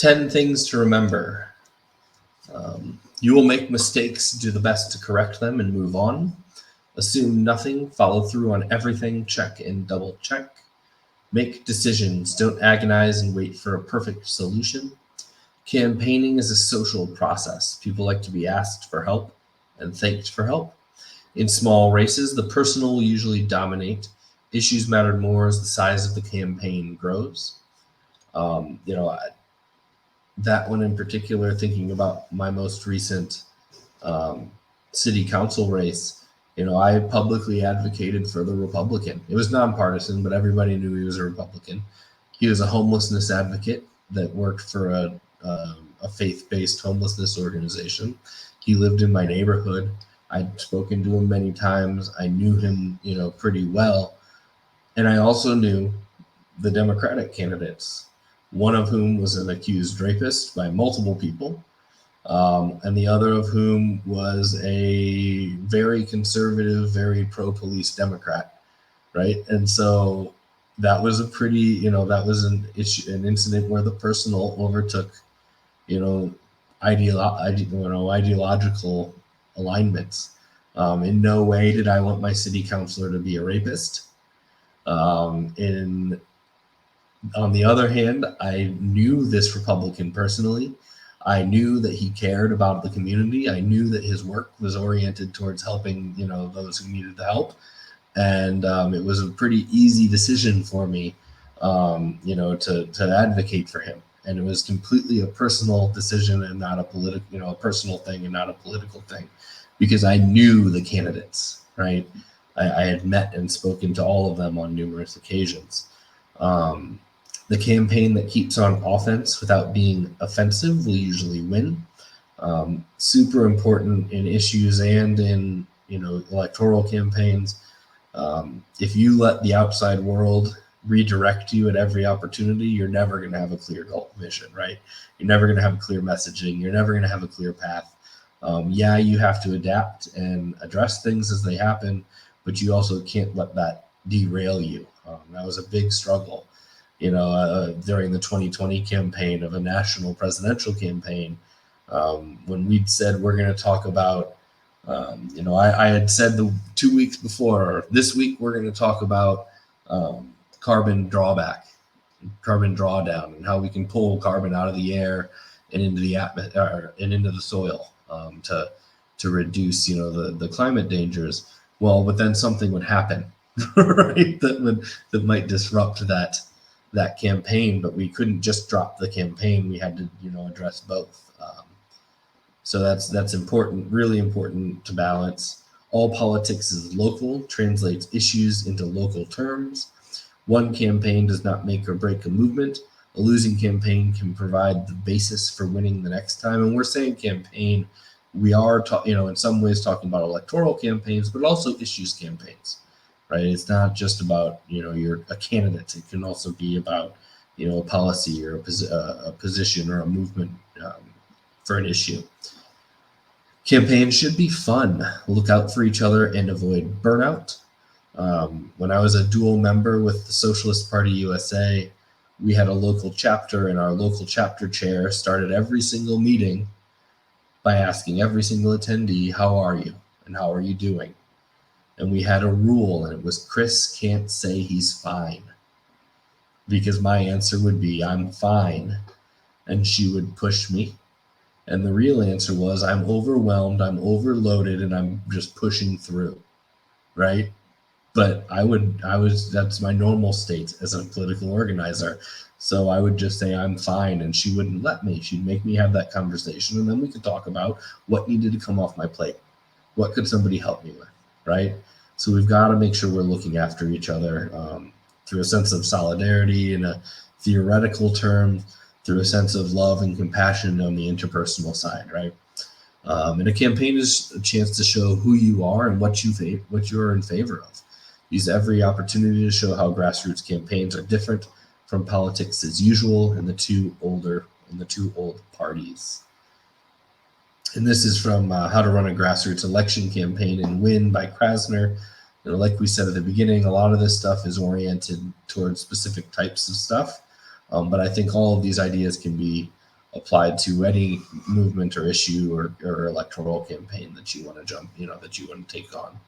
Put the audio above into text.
10 things to remember. You will make mistakes, do the best to correct them and move on. Assume nothing, follow through on everything, check and double check. Make decisions, don't agonize and wait for a perfect solution. Campaigning is a social process. People like to be asked for help and thanked for help. In small races, the personal will usually dominate. Issues matter more as the size of the campaign grows. That one in particular, thinking about my most recent city council race, I publicly advocated for the Republican. It was nonpartisan, but everybody knew he was a Republican. He was a homelessness advocate that worked for a faith-based homelessness organization. He lived in my neighborhood. I'd spoken to him many times. I knew him, pretty well. And I also knew the Democratic candidates, one of whom was an accused rapist by multiple people, and the other of whom was a very conservative, very pro-police Democrat, right? And so that was a pretty, that was an incident where the personal overtook, ideological alignments. In no way did I want my city councilor to be a rapist. On the other hand, I knew this Republican personally. I knew that he cared about the community. I knew that his work was oriented towards helping, those who needed the help. And it was a pretty easy decision for me, to advocate for him. And it was completely a personal decision and not a political, a personal thing and not a political thing, because I knew the candidates, right? I had met and spoken to all of them on numerous occasions. The campaign that keeps on offense without being offensive will usually win. Super important in issues and in, electoral campaigns. If you let the outside world redirect you at every opportunity, you're never going to have a clear goal mission, right? You're never going to have clear messaging. You're never going to have a clear path. You have to adapt and address things as they happen, but you also can't let that derail you. That was a big struggle, during the 2020 campaign of a national presidential campaign, when we'd said we're going to talk about, I had said the 2 weeks before, this week we're going to talk about carbon drawdown, and how we can pull carbon out of the air and into the atmosphere and into the soil to reduce, the climate dangers. Well, but then something would happen, right? That might disrupt that campaign, but we couldn't just drop the campaign. We had to, address both. So that's important, really important to balance. All politics is local, translates issues into local terms. One campaign does not make or break a movement. A losing campaign can provide the basis for winning the next time. And we're saying campaign, we are, in some ways talking about electoral campaigns, but also issues campaigns, right? It's not just about, you're a candidate. It can also be about, a policy or a position or a movement for an issue. Campaigns should be fun. Look out for each other and avoid burnout. When I was a dual member with the Socialist Party USA, we had a local chapter, and our local chapter chair started every single meeting by asking every single attendee, how are you and how are you doing? And we had a rule, and it was Chris can't say he's fine, because my answer would be, I'm fine. And she would push me. And the real answer was, I'm overwhelmed, I'm overloaded, and I'm just pushing through, right? But that's my normal state as a political organizer. So I would just say, I'm fine, and she wouldn't let me. She'd make me have that conversation, and then we could talk about what needed to come off my plate. What could somebody help me with, right? So we've got to make sure we're looking after each other through a sense of solidarity in a theoretical term, through a sense of love and compassion on the interpersonal side, right? And a campaign is a chance to show who you are and what you're in favor of. Use every opportunity to show how grassroots campaigns are different from politics as usual in the two old parties. And this is from How to Run a Grassroots Election Campaign and Win by Krasner. Like we said at the beginning, a lot of this stuff is oriented towards specific types of stuff. But I think all of these ideas can be applied to any movement or issue or electoral campaign that you want to that you want to take on.